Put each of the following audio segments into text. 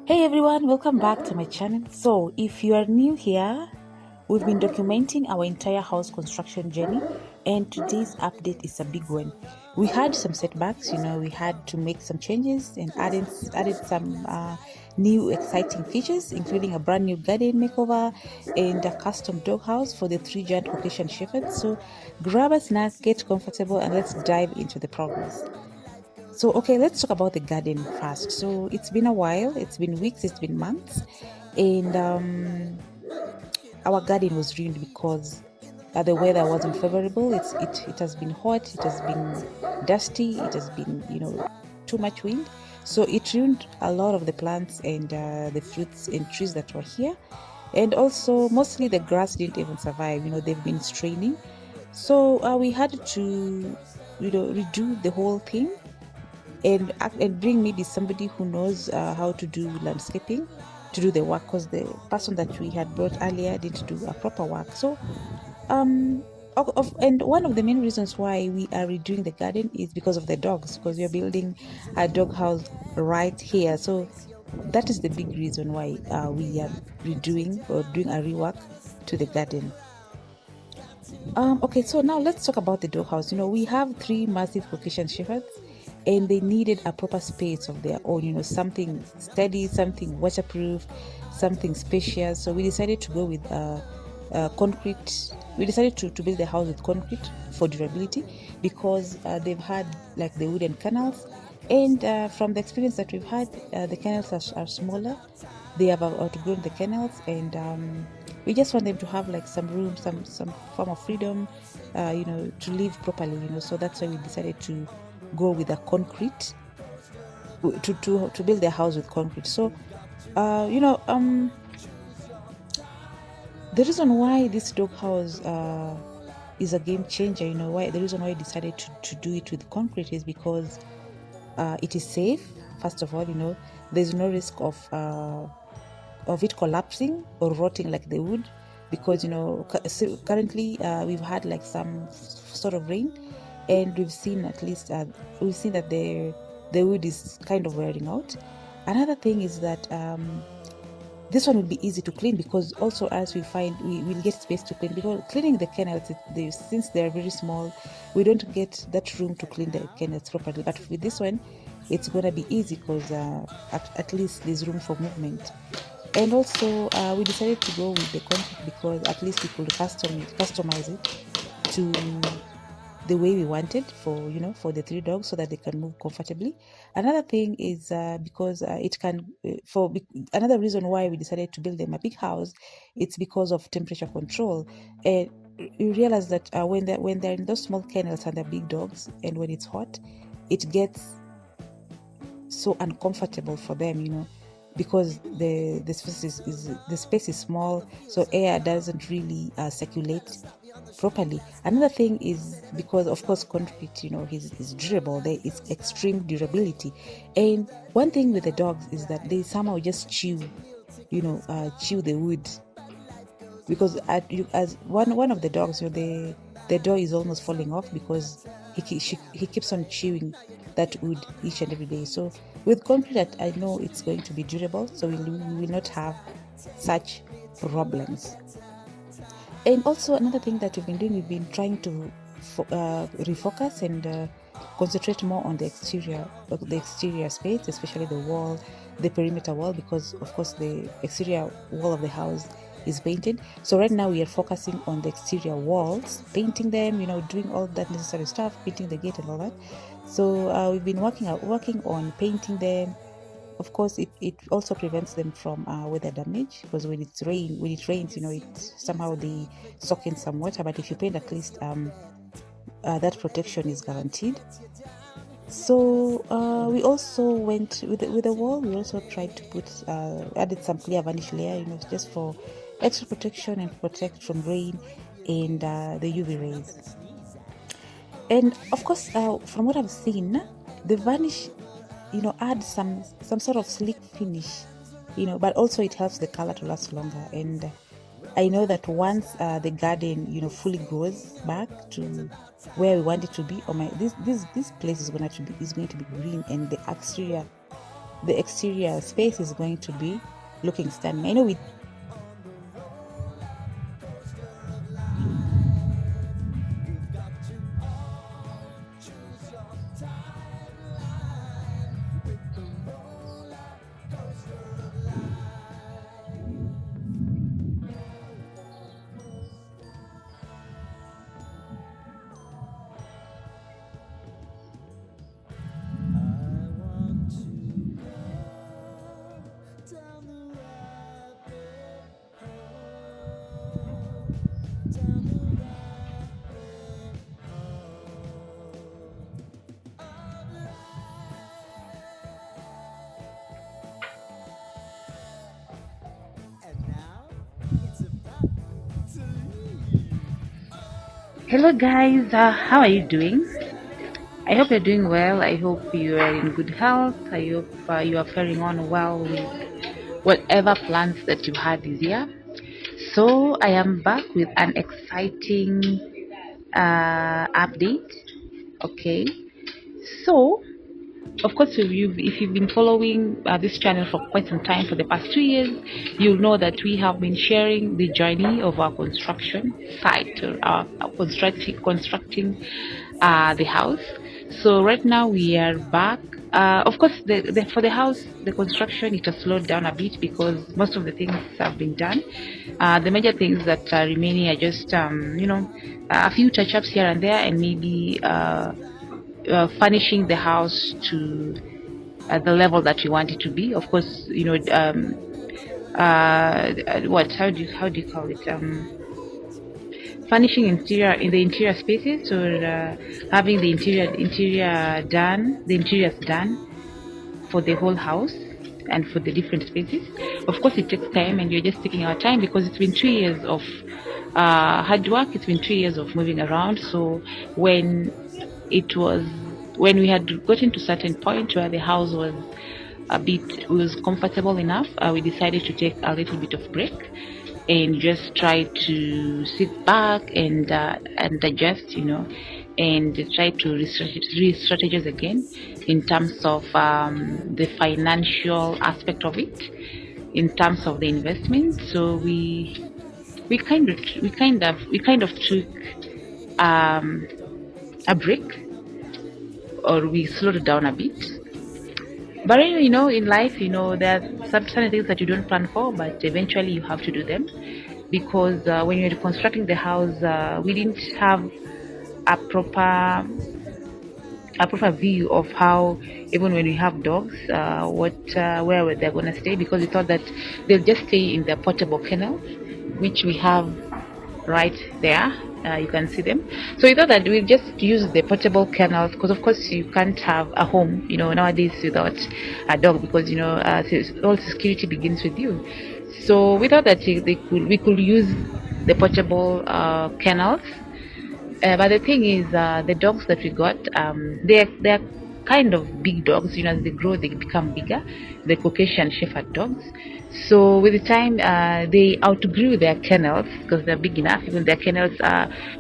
Hey everyone, welcome back to my channel. So if you are new here, we've been documenting our entire house construction journey, and today's update is a big one. We had some setbacks, we had to make some changes and added some new exciting features, including a brand new garden makeover and a custom doghouse for the three giant Caucasian shepherds. So grab a snack, get comfortable, and let's dive into the progress. So, okay, let's talk about the garden first. So, it's been a while, it's been weeks, it's been months, and our garden was ruined because the weather wasn't favorable. It has been hot, it has been dusty, it has been too much wind. So it ruined a lot of the plants and the fruits and trees that were here, and also mostly the grass didn't even survive. They've been straining, so we had to redo the whole thing and bring maybe somebody who knows how to do landscaping to do the work, because the person that we had brought earlier didn't do a proper work. So and one of the main reasons why we are redoing the garden is because of the dogs, because we are building a dog house right here. So that is the big reason why we are redoing or doing a rework to the garden. Okay, so now let's talk about the dog house. We have three massive Caucasian shepherds, and they needed a proper space of their own, something steady, something waterproof, something spacious. So we decided to go with concrete. We decided to build the house with concrete for durability, because they've had like the wooden canals, and from the experience that we've had, the canals are smaller. They have outgrown the canals, and we just want them to have like some room, some form of freedom, to live properly. So that's why we decided to go with a concrete to build their house with concrete. So the reason why this dog house is a game changer, why the reason why I decided to do it with concrete is because it is safe. First of all, there's no risk of it collapsing or rotting like the wood, because currently we've had like some sort of rain, and we've seen that the wood is kind of wearing out. Another thing is that this one will be easy to clean, because also as we find we will get space to clean, because cleaning the canals, since they're very small, we don't get that room to clean the canals properly. But with this one, it's gonna be easy, because at least there's room for movement. And also we decided to go with the concrete because at least we could customize it to the way we wanted for the three dogs, so that they can move comfortably. Another thing is because it can another reason why we decided to build them a big house, it's because of temperature control. And you realize that when they're in those small kennels and they're big dogs, and when it's hot, it gets so uncomfortable for them, because the space is small, so air doesn't really circulate properly. Another thing is because, of course, concrete, is durable. There is extreme durability. And one thing with the dogs is that they somehow just chew the wood, because as one of the dogs, the door is almost falling off, because he keeps on chewing that wood each and every day. So with concrete, I know it's going to be durable, so we will not have such problems. And also another thing that we've been trying to refocus and concentrate more on the exterior space, especially the wall, the perimeter wall, because of course the exterior wall of the house is painted. So right now we are focusing on the exterior walls, painting them, doing all that necessary stuff, painting the gate and all that. So we've been working on painting them. Of course, it also prevents them from weather damage, because when it rains, it somehow they soak in some water. But if you paint, at least that protection is guaranteed. So we also went with the wall. We also tried to added some clear varnish layer, just for extra protection and protect from rain and the UV rays. And of course, from what I've seen, the varnish add some sort of sleek finish, but also it helps the color to last longer. And I know that once the garden fully grows back to where we want it to be, this place is going to be green, and the exterior the exterior space is going to be looking stunning. I know we Hello guys, how are you doing? I hope you're doing well. I hope you are in good health. I hope you are faring on well with whatever plans that you had this year. So I am back with an exciting update. Okay, so of course, if you've been following this channel for quite some time, for the past 2 years, you'll know that we have been sharing the journey of our construction site, or our constructing the house. So right now we are back. Of course, for the house, the construction, it has slowed down a bit because most of the things have been done. The major things that are remaining are just, a few touch-ups here and there, and maybe furnishing the house to the level that you want it to be. Of course, what how do you call it? Furnishing interior in the interior spaces, or having the interiors done for the whole house and for the different spaces. Of course, it takes time, and we're just taking our time because it's been 2 years of hard work. It's been 2 years of moving around. So when we had gotten to a certain point where the house was comfortable enough, we decided to take a little bit of break and just try to sit back and adjust, and try to re-strategize again in terms of the financial aspect of it, in terms of the investment. So we kind of took a break, or we slowed it down a bit. But in life, there are some certain things that you don't plan for, but eventually you have to do them, because when you're constructing the house, we didn't have a proper view of how, even when we have dogs, where they're going to stay, because we thought that they'll just stay in the portable kennels, which we have right there. You can see them. So we thought that we'll just use the portable kennels, because of course you can't have a home nowadays without a dog, because all security begins with you. So we thought that we could use the portable kennels. But the thing is, the dogs that we got, they're kind of big dogs. As they grow, they become bigger. The Caucasian Shepherd dogs. So with the time, they outgrew their kennels because they're big enough. Even their kennels,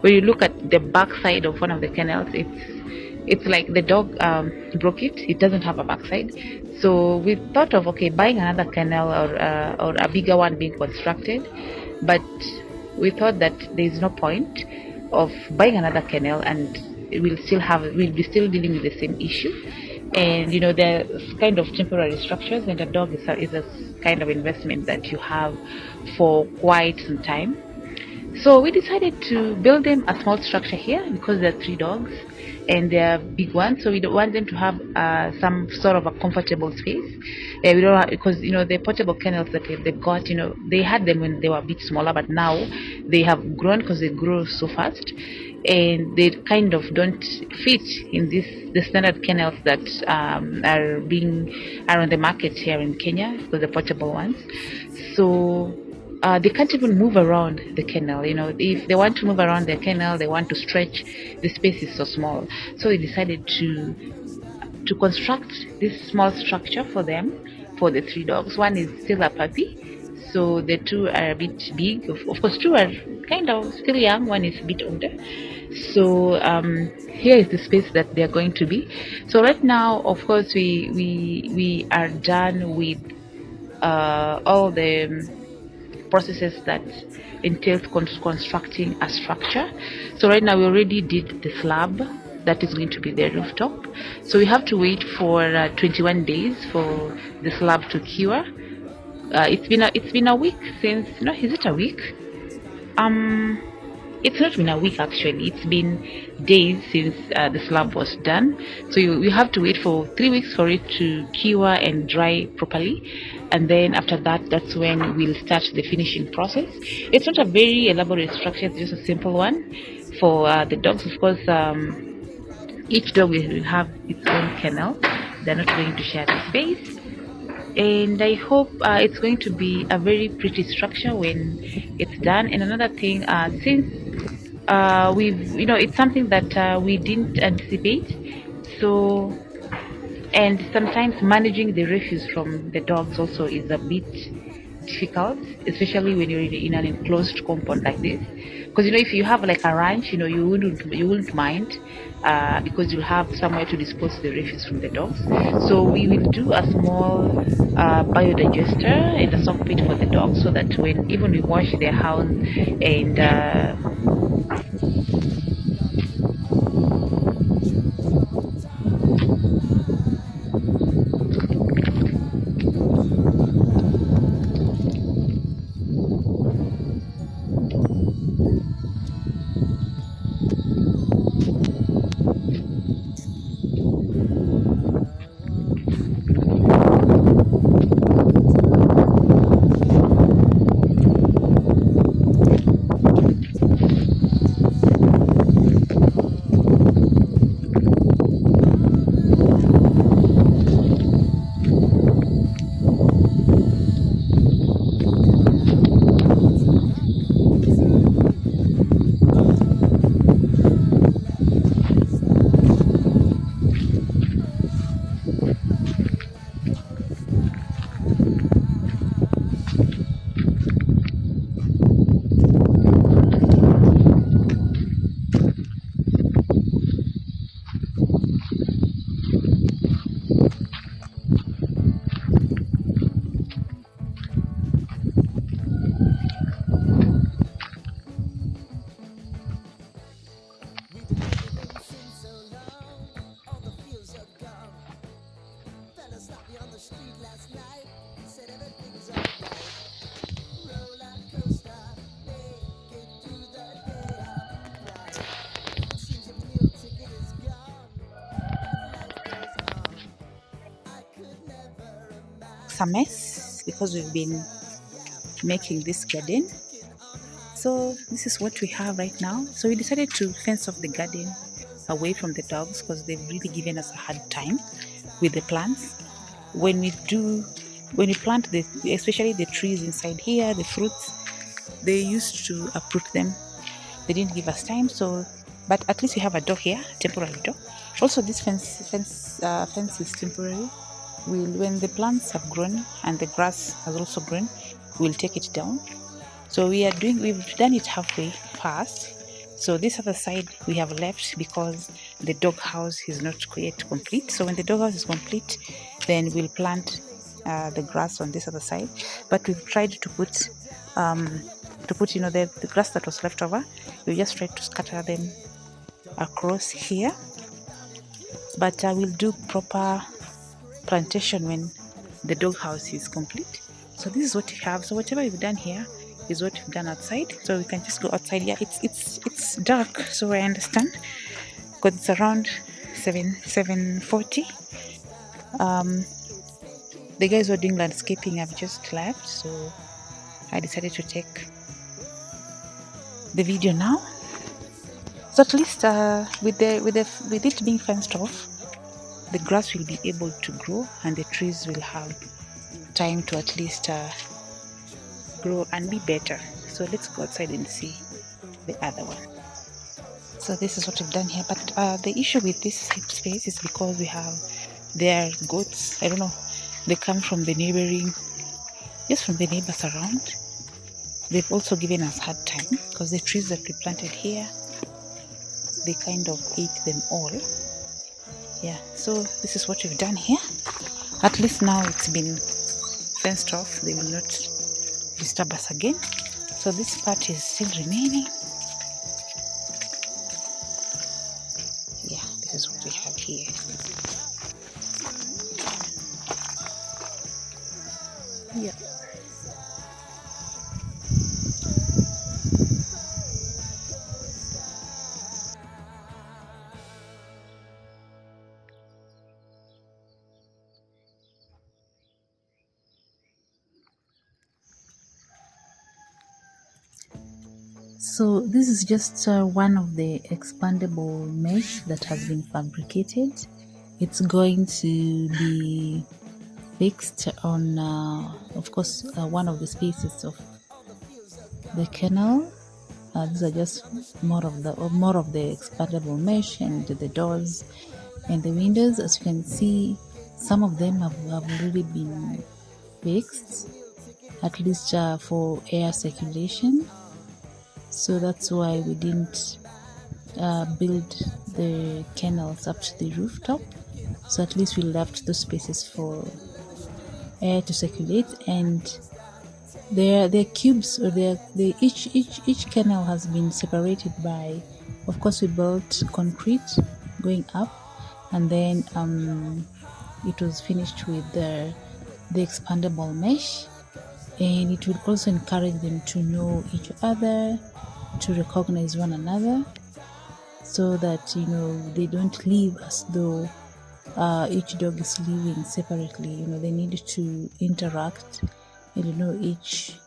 when you look at the back side of one of the kennels, it's like the dog broke it. It doesn't have a backside. So we thought of buying another kennel, or a bigger one being constructed. But we thought that there is no point of buying another kennel, and we'll be still dealing with the same issue. And they're kind of temporary structures, and a dog is a kind of investment that you have for quite some time. So we decided to build them a small structure here, because there are 3 dogs and they're big ones, so we don't want them to have some sort of a comfortable space. We don't have, because the portable kennels that they got, they had them when they were a bit smaller, but now they have grown because they grow so fast, and they kind of don't fit in the standard kennels that are on the market here in Kenya, for the portable ones. So they can't even move around the kennel. If they want to move around the kennel, they want to stretch, the space is so small. So we decided to construct this small structure for them, for the 3 dogs. One is still a puppy, so the 2 are a bit big. Of course, 2 are kind of still young, one is a bit older. So here is the space that they are going to be. So right now, of course, we are done with all the processes that entails constructing a structure. So right now we already did the slab that is going to be the rooftop. So we have to wait for 21 days for the slab to cure. It's been a week since, no, is it a week? Um, it's not been a week actually. It's been days since the slab was done. So you have to wait for 3 weeks for it to cure and dry properly, and then after that, that's when we'll start the finishing process. It's not a very elaborate structure. It's just a simple one for the dogs. Of course, each dog will have its own kennel. They're not going to share the space, and I hope it's going to be a very pretty structure when it's done. And another thing, since it's something that we didn't anticipate, so, and sometimes managing the refuse from the dogs also is a bit difficult, especially when you're in an enclosed compound like this. Because if you have like a ranch, you wouldn't mind, because you'll have somewhere to dispose the refuse from the dogs. So we will do a small biodigester and a sock pit for the dogs, so that when even we wash their house and it's a mess because we've been making this garden. So this is what we have right now. So we decided to fence off the garden away from the dogs because they've really given us a hard time with the plants. When we plant especially the trees inside here, the fruits, they used to uproot them. They didn't give us time. So, but at least we have a door here, temporary door. Also, this fence is temporary. When the plants have grown and the grass has also grown, we'll take it down. So we've done it halfway past. So this other side we have left because the dog house is not yet complete. So when the dog house is complete, then we'll plant the grass on this other side. But we've tried to put the grass that was left over. We just tried to scatter them across here. But we'll do proper plantation when the dog house is complete. So this is what we have. So whatever we've done here is what we've done outside. So we can just go outside. Yeah, it's dark, so I understand, because it's around 7:40. The guys who are doing landscaping have just left, so I decided to take the video now. So at least with it being fenced off, the grass will be able to grow and the trees will have time to at least grow and be better. So let's go outside and see the other one. So this is what we've done here, but the issue with this space is because there are goats. I don't know, they come from the neighbors around, they've also given us hard time because the trees that we planted here, they kind of ate them all. Yeah, so this is what we've done here. At least now it's been fenced off. They will not disturb us again. So this part is still remaining. Yeah, this is what we have here. Yeah. So this is just one of the expandable mesh that has been fabricated. It's going to be fixed on, of course, one of the spaces of the kennel. These are just more of the expandable mesh, and the doors and the windows. As you can see, some of them have already been fixed, at least for air circulation. So that's why we didn't build the kennels up to the rooftop. So at least we left those spaces for air to circulate, and they're cubes, or each kennel has been separated by, of course, we built concrete going up, and then it was finished with the expandable mesh, and it will also encourage them to know each other, to recognize one another, so that they don't live as though each dog is living separately. They need to interact and know each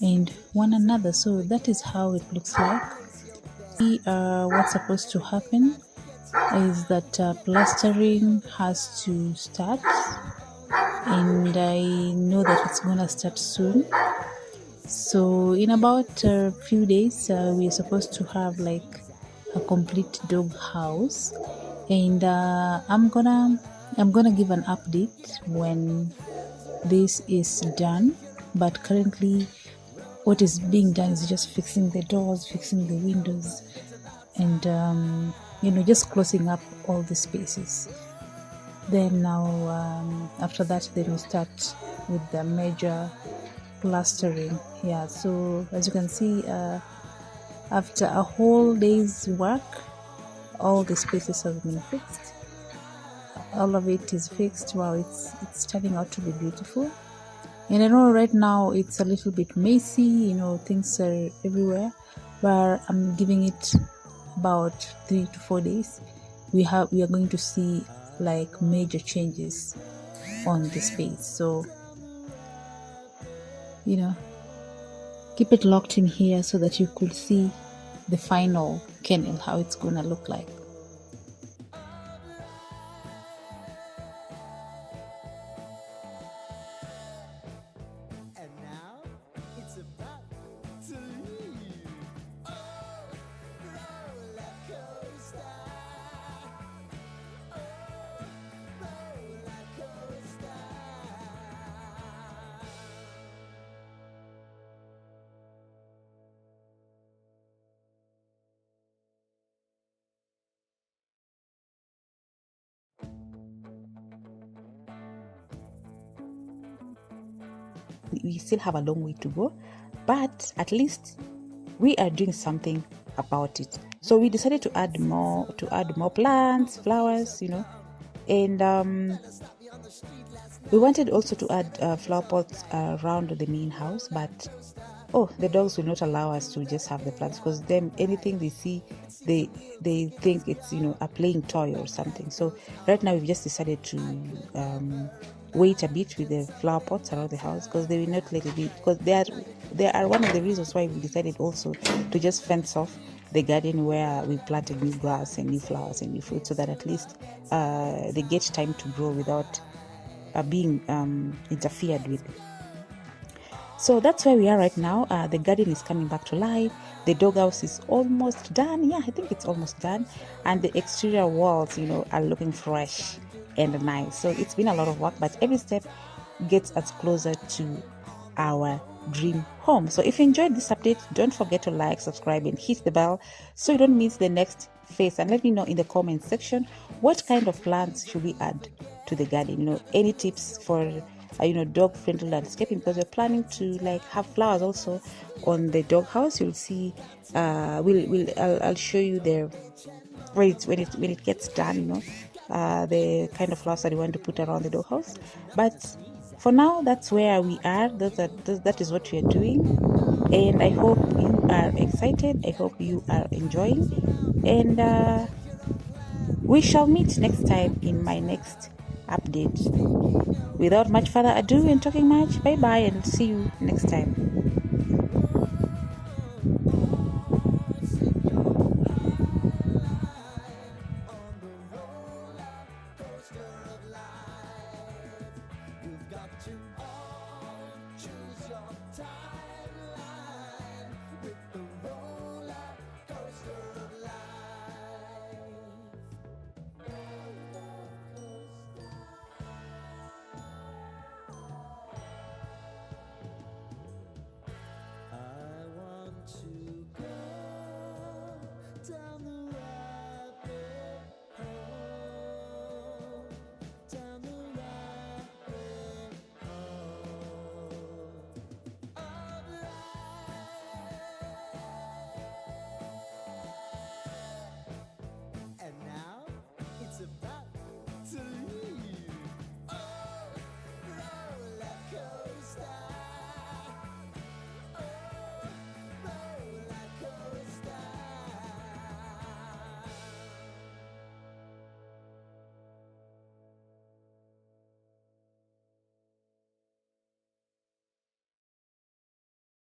and one another. So that is how it looks like. What's supposed to happen is that plastering has to start, and I know that it's gonna start soon. So in about a few days, we're supposed to have like a complete dog house, and I'm gonna give an update when this is done. But currently, what is being done is just fixing the doors, fixing the windows, and just closing up all the spaces. Then now, after that, then we start with the major plastering. Yeah, so as you can see, after a whole day's work, all the spaces have been fixed. All of it is fixed. Wow, it's turning out to be beautiful. And I know right now it's a little bit messy, things are everywhere, but I'm giving it about 3 to 4 days. We are going to see like major changes on the space. So keep it locked in here so that you could see the final kennel, how it's gonna look like. And now it's about to leave. Oh, roller coaster. Oh, roller coaster. We still have a long way to go, but at least we are doing something about it. So we decided to add more plants, flowers, and we wanted also to add flower pots around the main house, but the dogs will not allow us to just have the plants, because them, anything they see, they think it's a playing toy or something. So right now we've just decided to wait a bit with the flower pots around the house, because they will not let it be, because they are one of the reasons why we decided also to just fence off the garden where we planted new grass and new flowers and new fruit, so that at least they get time to grow without being interfered with. So that's where we are right now. The garden is coming back to life. The doghouse is almost done. Yeah, I think it's almost done. And the exterior walls, are looking fresh and nice. So it's been a lot of work, but every step gets us closer to our dream home. So if you enjoyed this update, don't forget to like, subscribe, and hit the bell so you don't miss the next phase. And let me know in the comment section what kind of plants should we add to the garden. Any tips for dog friendly landscaping, because we're planning to like have flowers also on the dog house. You'll see I'll show you the when it gets done, the kind of flowers that you want to put around the doghouse. But for now, that's where we are. That is what we are doing, and I hope you are excited. I hope you are enjoying, and we shall meet next time in my next update. Without much further ado and talking much, bye bye, and see you next time. You've got to all choose your time.